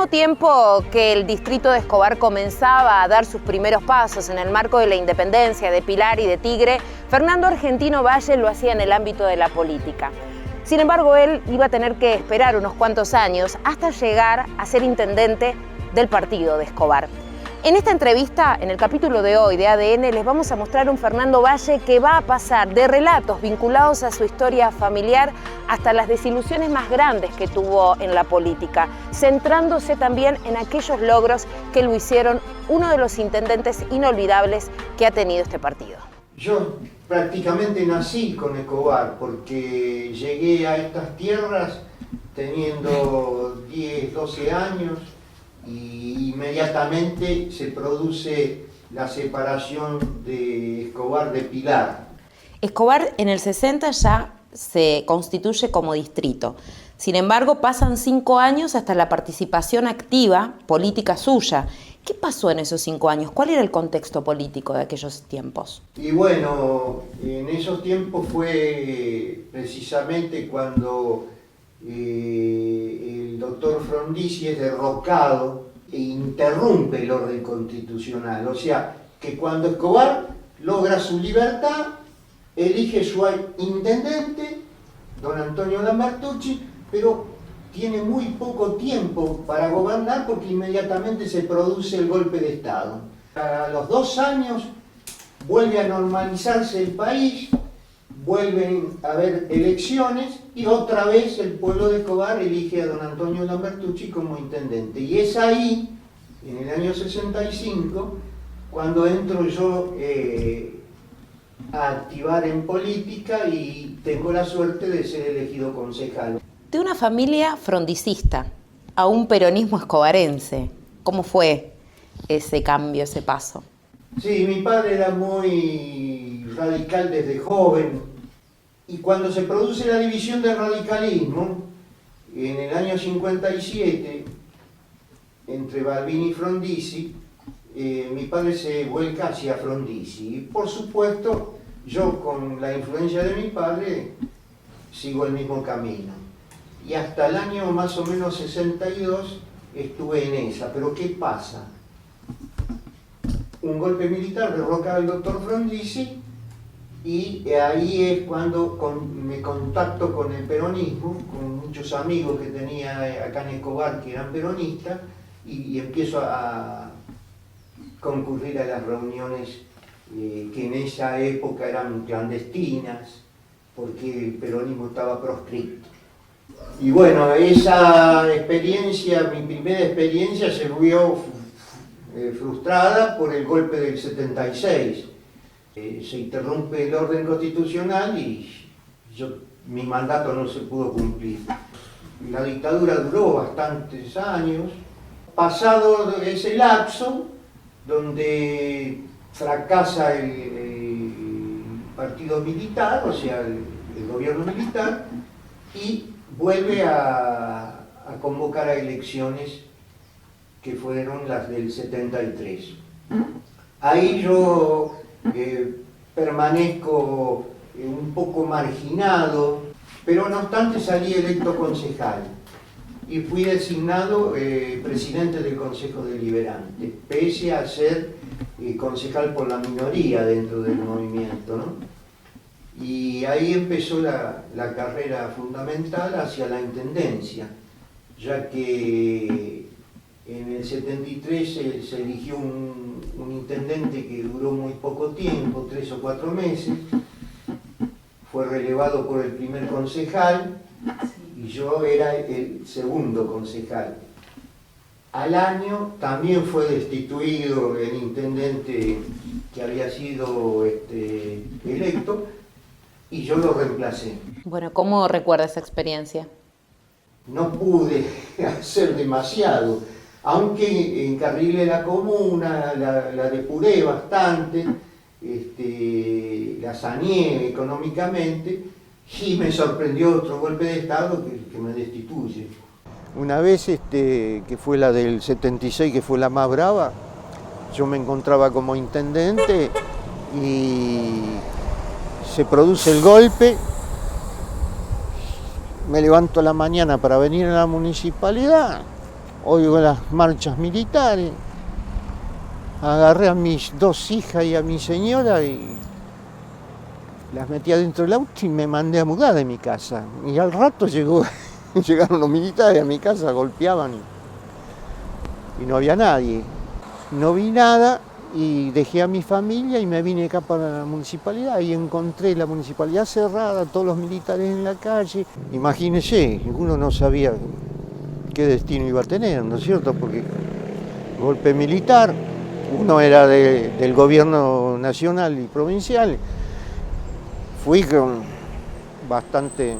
mismo tiempo que el distrito de Escobar comenzaba a dar sus primeros pasos en el marco de la independencia de Pilar y de Tigre, Fernando Argentino Valle lo hacía en el ámbito de la política. Sin embargo, él iba a tener que esperar unos cuantos años hasta llegar a ser intendente del partido de Escobar. En esta entrevista, en el capítulo de hoy de ADN, les vamos a mostrar un Fernando Valle que va a pasar de relatos vinculados a su historia familiar hasta las desilusiones más grandes que tuvo en la política, centrándose también en aquellos logros que lo hicieron uno de los intendentes inolvidables que ha tenido este partido. Yo prácticamente nací con Escobar porque llegué a estas tierras teniendo 10, 12 años y inmediatamente se produce la separación de Escobar de Pilar. Escobar en el 60 ya se constituye como distrito. Sin embargo, pasan 5 años hasta la participación activa política suya. ¿Qué pasó en esos 5 años? ¿Cuál era el contexto político de aquellos tiempos? Y bueno, en esos tiempos fue precisamente cuando el doctor Frondizi es derrocado e interrumpe el orden constitucional. O sea, que cuando Escobar logra su libertad, elige su intendente, don Antonio Lambertucci, pero tiene muy poco tiempo para gobernar porque inmediatamente se produce el golpe de Estado. A los 2 años vuelve a normalizarse el país, vuelven a haber elecciones y otra vez el pueblo de Escobar elige a don Antonio Lambertucci como intendente. Y es ahí, en el año 65, cuando entro yo a activar en política y tengo la suerte de ser elegido concejal. De una familia frondicista a un peronismo escobarense, ¿cómo fue ese cambio, ese paso? Sí, mi padre era muy radical desde joven y cuando se produce la división del radicalismo, en el año 57, entre Balbini y Frondizi, mi padre se vuelca hacia Frondizi. Y por supuesto, yo con la influencia de mi padre sigo el mismo camino. Y hasta el año más o menos 62 estuve en esa. Pero ¿qué pasa? Un golpe militar derroca al doctor Frondizi y ahí es cuando me contacto con el peronismo, con muchos amigos que tenía acá en Escobar que eran peronistas y empiezo a concurrir a las reuniones que en esa época eran clandestinas porque el peronismo estaba proscripto. Y bueno, esa experiencia, mi primera experiencia se vio frustrada por el golpe del 76. Se interrumpe el orden constitucional y mi mandato no se pudo cumplir. La dictadura duró bastantes años. Pasado ese lapso, donde fracasa el partido militar, o sea, el gobierno militar, y vuelve a convocar a elecciones que fueron las del 73. Ahí yo permanezco un poco marginado, pero no obstante salí electo concejal y fui designado presidente del Consejo Deliberante, pese a ser concejal por la minoría dentro del movimiento, ¿no? Y ahí empezó la carrera fundamental hacia la intendencia, ya que en el 73 se eligió un intendente que duró muy poco tiempo, 3 o 4 meses, fue relevado por el primer concejal y yo era el segundo concejal. Al año también fue destituido el intendente que había sido electo y yo lo reemplacé. Bueno, ¿cómo recuerda esa experiencia? No pude hacer demasiado, aunque encarrilé la comuna, la depuré bastante, la saneé económicamente y me sorprendió otro golpe de Estado que me destituye. Una vez, que fue la del 76, que fue la más brava, yo me encontraba como intendente y se produce el golpe, me levanto a la mañana para venir a la municipalidad oigo las marchas militares, agarré a mis 2 hijas y a mi señora y las metí adentro del auto y me mandé a mudar de mi casa. Y al rato llegaron los militares a mi casa, golpeaban y no había nadie. No vi nada y dejé a mi familia y me vine acá para la municipalidad y encontré la municipalidad cerrada, todos los militares en la calle. Imagínese, uno no sabía qué destino iba a tener, ¿no es cierto? Porque golpe militar, uno era del gobierno nacional y provincial. Fui con bastante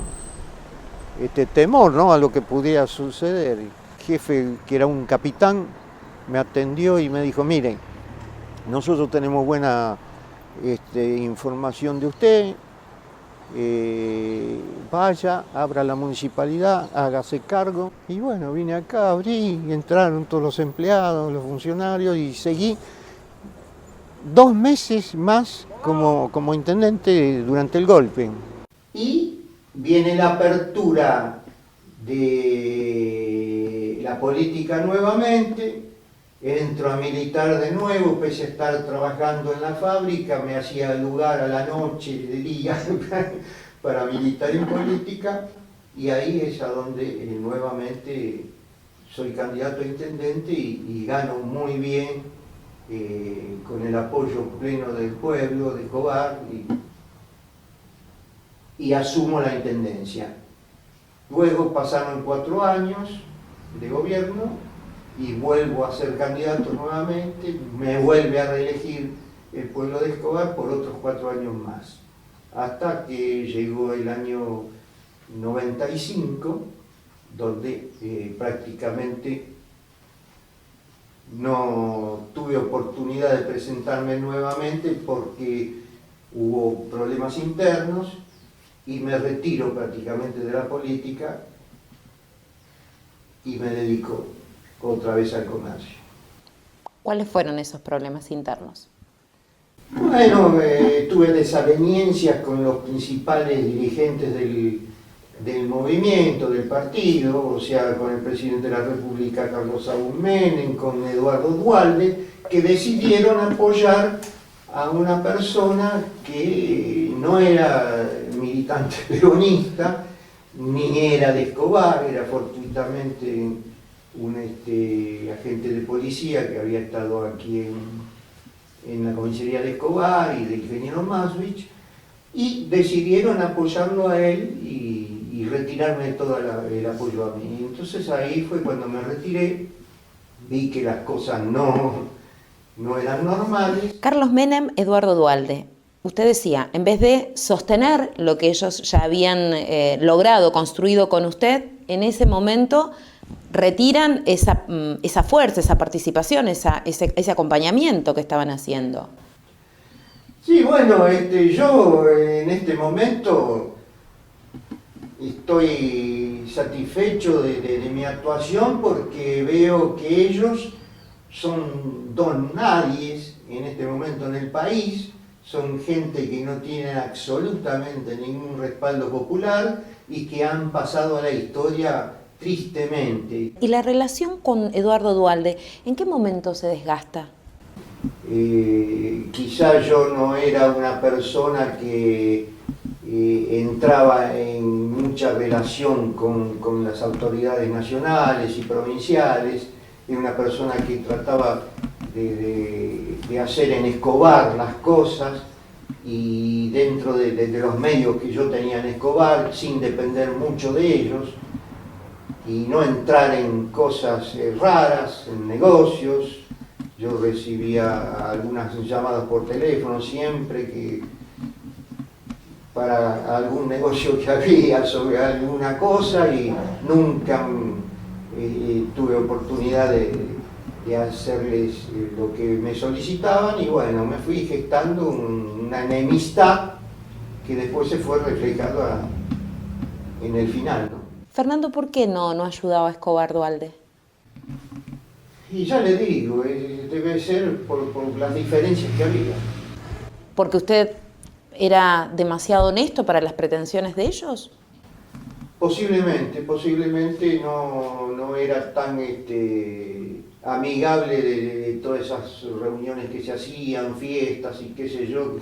temor, ¿no?, a lo que pudiera suceder. El jefe, que era un capitán, me atendió y me dijo, mire, nosotros tenemos buena información de usted, vaya, abra la municipalidad, hágase cargo. Y bueno, vine acá, abrí, y entraron todos los empleados, los funcionarios, y seguí 2 meses más como intendente durante el golpe. Y viene la apertura de la política nuevamente, entro a militar de nuevo, pese a estar trabajando en la fábrica, me hacía lugar a la noche, de día, para militar en política, y ahí es a donde nuevamente soy candidato a intendente y gano muy bien, con el apoyo pleno del pueblo de Escobar, y asumo la intendencia. Luego pasaron 4 años de gobierno y vuelvo a ser candidato nuevamente, me vuelve a reelegir el pueblo de Escobar por otros 4 años más, hasta que llegó el año 95, donde prácticamente no tuve oportunidad de presentarme nuevamente porque hubo problemas internos y me retiro prácticamente de la política y me dedico otra vez al comercio. ¿Cuáles fueron esos problemas internos? Bueno, tuve desavenencias con los principales dirigentes del movimiento, del partido, o sea, con el presidente de la República, Carlos Saúl Menem, con Eduardo Duhalde, que decidieron apoyar a una persona que no era militante peronista, ni era de Escobar, era fortuitamente un agente de policía que había estado aquí en la comisaría de Escobar y del ingeniero Maswich, y decidieron apoyarlo a él y retirarme todo el apoyo a mí. Entonces ahí fue cuando me retiré, vi que las cosas no eran normales. Carlos Menem, Eduardo Duhalde. Usted decía, en vez de sostener lo que ellos ya habían logrado, construido con usted, en ese momento retiran esa fuerza, esa participación, ese acompañamiento que estaban haciendo. Sí, bueno, yo en este momento estoy satisfecho de mi actuación porque veo que ellos son don nadies en este momento en el país, son gente que no tiene absolutamente ningún respaldo popular y que han pasado a la historia tristemente. ¿Y la relación con Eduardo Duhalde, en qué momento se desgasta? Quizá yo no era una persona que entraba en mucha relación con las autoridades nacionales y provinciales, era una persona que trataba de hacer en Escobar las cosas y dentro de los medios que yo tenía en Escobar, sin depender mucho de ellos y no entrar en cosas raras, en negocios. Yo recibía algunas llamadas por teléfono siempre que para algún negocio que había sobre alguna cosa y nunca tuve oportunidad de hacerles lo que me solicitaban y bueno, me fui gestando una enemistad que después se fue reflejando en el final, ¿no? Fernando, ¿por qué no ayudaba a Escobar Duhalde? Y ya le digo, debe ser por las diferencias que había. ¿Porque usted era demasiado honesto para las pretensiones de ellos? Posiblemente no era tan amigable de todas esas reuniones que se hacían, fiestas y qué sé yo,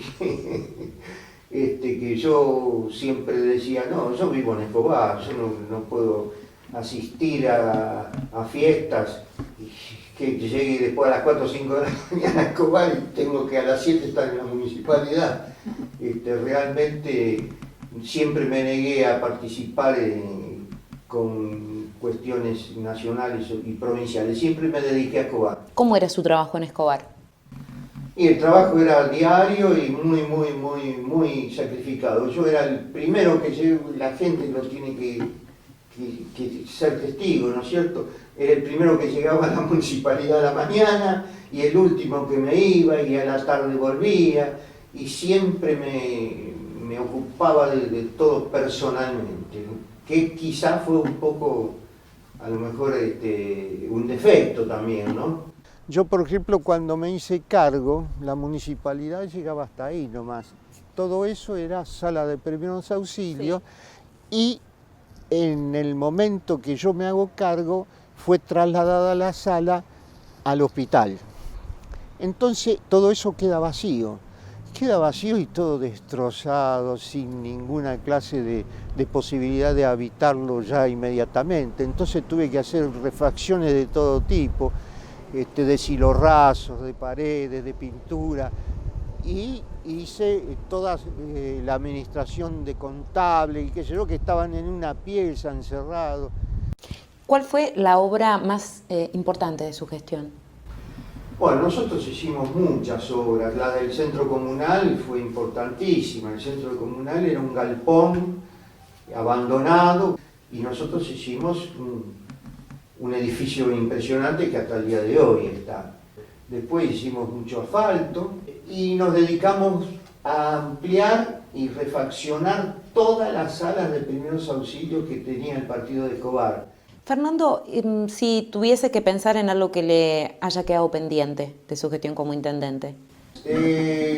que yo siempre decía, no, yo vivo en Escobar, yo no puedo asistir a fiestas que llegue después a las 4 o 5 de la mañana a Escobar y tengo que a las 7 estar en la municipalidad. Realmente siempre me negué a participar con cuestiones nacionales y provinciales, siempre me dediqué a Escobar. ¿Cómo era su trabajo en Escobar? Y el trabajo era diario y muy sacrificado. Yo era el primero que llegó, la gente lo tiene que ser testigo, ¿no es cierto? Era el primero que llegaba a la municipalidad a la mañana y el último que me iba y a la tarde volvía y siempre me ocupaba de todo personalmente, que quizá fue un poco, a lo mejor, un defecto también, ¿no? Yo, por ejemplo, cuando me hice cargo, la municipalidad llegaba hasta ahí nomás. Todo eso era sala de primeros auxilios, sí. Y en el momento que yo me hago cargo, fue trasladada la sala al hospital. Entonces todo eso queda vacío y todo destrozado, sin ninguna clase de posibilidad de habitarlo ya inmediatamente. Entonces tuve que hacer refacciones de todo tipo, de silorrazos, de paredes, de pintura, y hice toda la administración de contable y qué sé yo, que estaban en una pieza encerrados. ¿Cuál fue la obra más importante de su gestión? Bueno, nosotros hicimos muchas obras. La del centro comunal fue importantísima. El centro comunal era un galpón abandonado y nosotros hicimos un edificio impresionante que hasta el día de hoy está. Después hicimos mucho asfalto y nos dedicamos a ampliar y refaccionar todas las salas de primeros auxilios que tenía el partido de Escobar. Fernando, si tuviese que pensar en algo que le haya quedado pendiente de su gestión como intendente.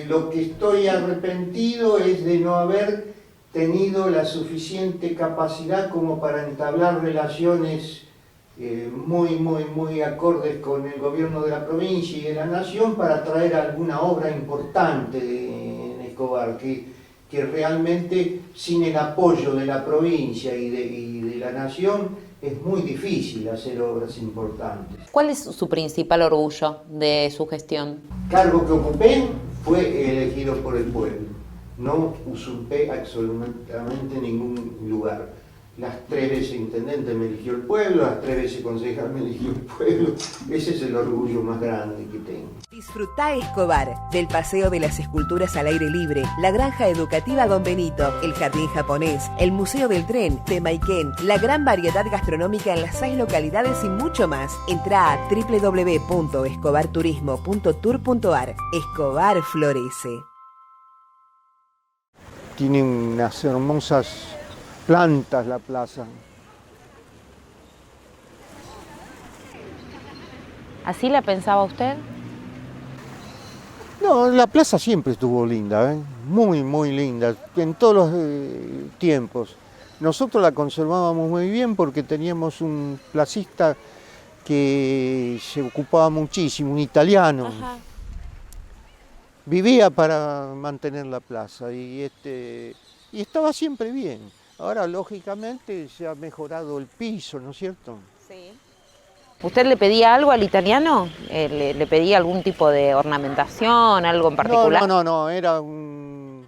Lo que estoy arrepentido es de no haber tenido la suficiente capacidad como para entablar relaciones muy acordes con el gobierno de la provincia y de la nación para traer alguna obra importante en Escobar, que realmente sin el apoyo de la provincia y de la nación es muy difícil hacer obras importantes. ¿Cuál es su principal orgullo de su gestión? Cargo que ocupé fue elegido por el pueblo. No usurpé absolutamente ningún lugar. Las 3 veces intendente me eligió el pueblo, las 3 veces concejal me eligió el pueblo. Ese es el orgullo más grande que tengo. Disfrutá Escobar, del Paseo de las Esculturas al Aire Libre, la Granja Educativa Don Benito, el Jardín Japonés, el Museo del Tren, Temayquén, la gran variedad gastronómica en las 6 localidades y mucho más. Entrá a www.escobarturismo.tour.ar. Escobar florece. Tiene unas hermosas plantas la plaza. ¿Así la pensaba usted? No, la plaza siempre estuvo linda, muy linda, en todos los tiempos. Nosotros la conservábamos muy bien porque teníamos un placista que se ocupaba muchísimo, un italiano. Ajá. Vivía para mantener la plaza y estaba siempre bien. Ahora, lógicamente, se ha mejorado el piso, ¿no es cierto? Sí. ¿Usted le pedía algo al italiano? ¿Le pedía algún tipo de ornamentación, algo en particular? No, era un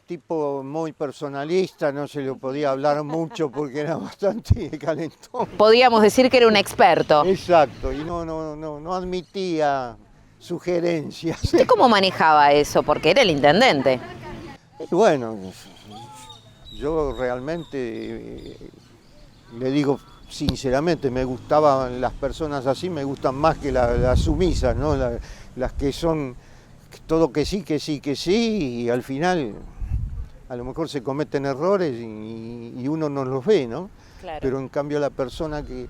tipo muy personalista, no se le podía hablar mucho porque era bastante calentón. Podríamos decir que era un experto. Exacto, y no admitía sugerencias. ¿Usted cómo manejaba eso? Porque era el intendente. Y bueno, yo realmente le digo sinceramente, me gustaban las personas así, me gustan más que las sumisas, ¿no? Las que son todo que sí, y al final a lo mejor se cometen errores y uno no los ve, ¿no? Claro. Pero en cambio la persona que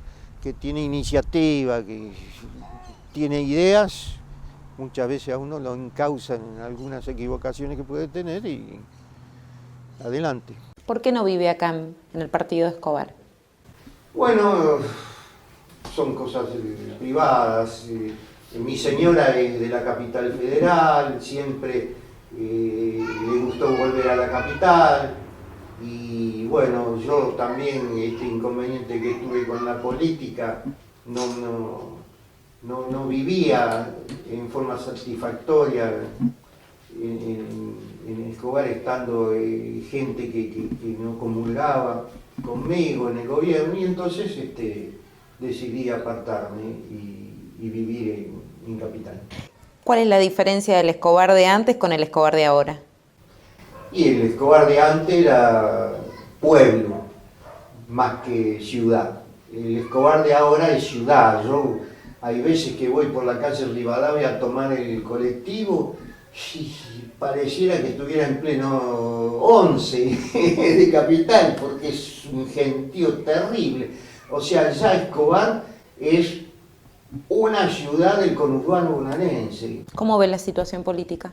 tiene iniciativa, que tiene ideas, muchas veces a uno lo encausan en algunas equivocaciones que puede tener y adelante. ¿Por qué no vive acá en el partido de Escobar? Bueno, son cosas privadas. Mi señora es de la capital federal, siempre le gustó volver a la capital. Y bueno, yo también, este inconveniente que tuve con la política, no vivía en forma satisfactoria en Escobar, estando gente que no comulgaba conmigo en el gobierno, y entonces decidí apartarme y vivir en Capital. ¿Cuál es la diferencia del Escobar de antes con el Escobar de ahora? Y el Escobar de antes era pueblo, más que ciudad. El Escobar de ahora es ciudad. Yo hay veces que voy por la calle Rivadavia a tomar el colectivo y pareciera que estuviera en pleno 11 de Capital, porque es un gentío terrible. O sea, ya Escobar es una ciudad del conurbano bonaerense. ¿Cómo ve la situación política?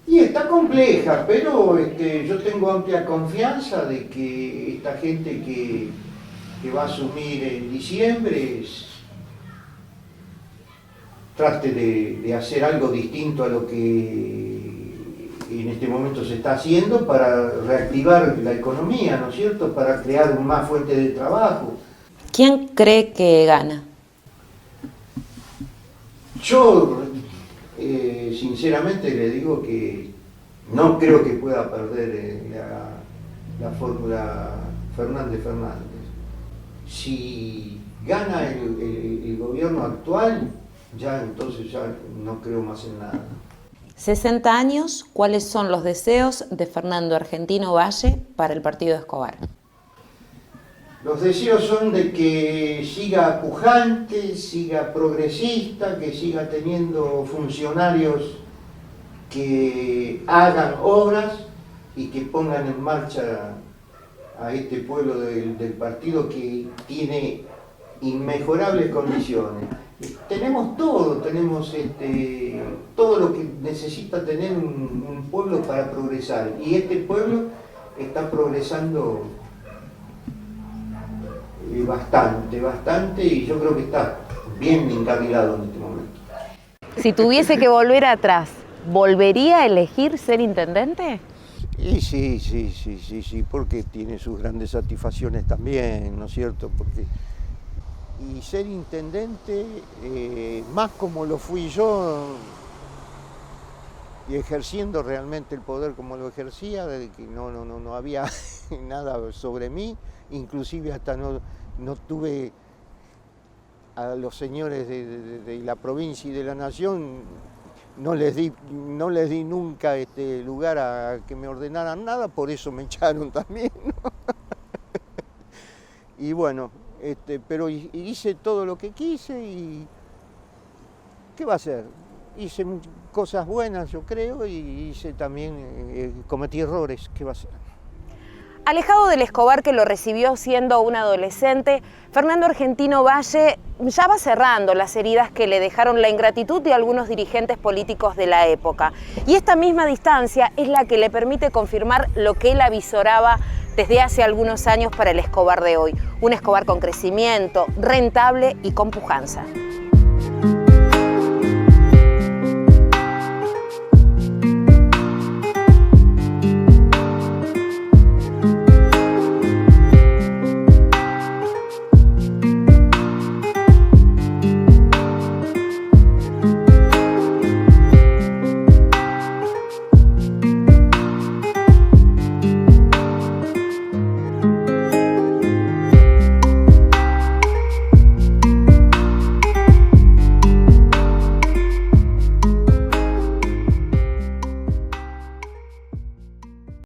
Y está compleja, pero yo tengo amplia confianza de que esta gente que va a asumir en diciembre trate de hacer algo distinto a lo que en este momento se está haciendo para reactivar la economía, ¿no es cierto?, para crear más fuentes de trabajo. ¿Quién cree que gana? Yo, sinceramente, le digo que no creo que pueda perder la fórmula Fernández-Fernández. Si gana el gobierno actual, ya entonces ya no creo más en nada. 60 años, ¿cuáles son los deseos de Fernando Argentino Valle para el partido de Escobar? Los deseos son de que siga pujante, siga progresista, que siga teniendo funcionarios que hagan obras y que pongan en marcha a este pueblo del partido que tiene inmejorables condiciones. Tenemos todo, tenemos todo lo que necesita tener un pueblo para progresar, y este pueblo está progresando bastante, y yo creo que está bien encarrilado en este momento. Si tuviese que volver atrás, ¿volvería a elegir ser intendente? Y sí, porque tiene sus grandes satisfacciones también, ¿no es cierto? Y ser intendente, más como lo fui yo, y ejerciendo realmente el poder como lo ejercía, de que no había nada sobre mí, inclusive hasta no tuve a los señores de la provincia y de la nación, no les di nunca lugar a que me ordenaran nada, por eso me echaron también, ¿no? Y bueno, pero hice todo lo que quise, y ¿qué va a hacer? Hice cosas buenas, yo creo, y hice también, cometí errores, ¿qué va a hacer? Alejado del Escobar que lo recibió siendo un adolescente, Fernando Argentino Valle ya va cerrando las heridas que le dejaron la ingratitud de algunos dirigentes políticos de la época. Y esta misma distancia es la que le permite confirmar lo que él avisoraba desde hace algunos años para el Escobar de hoy. Un Escobar con crecimiento, rentable y con pujanza.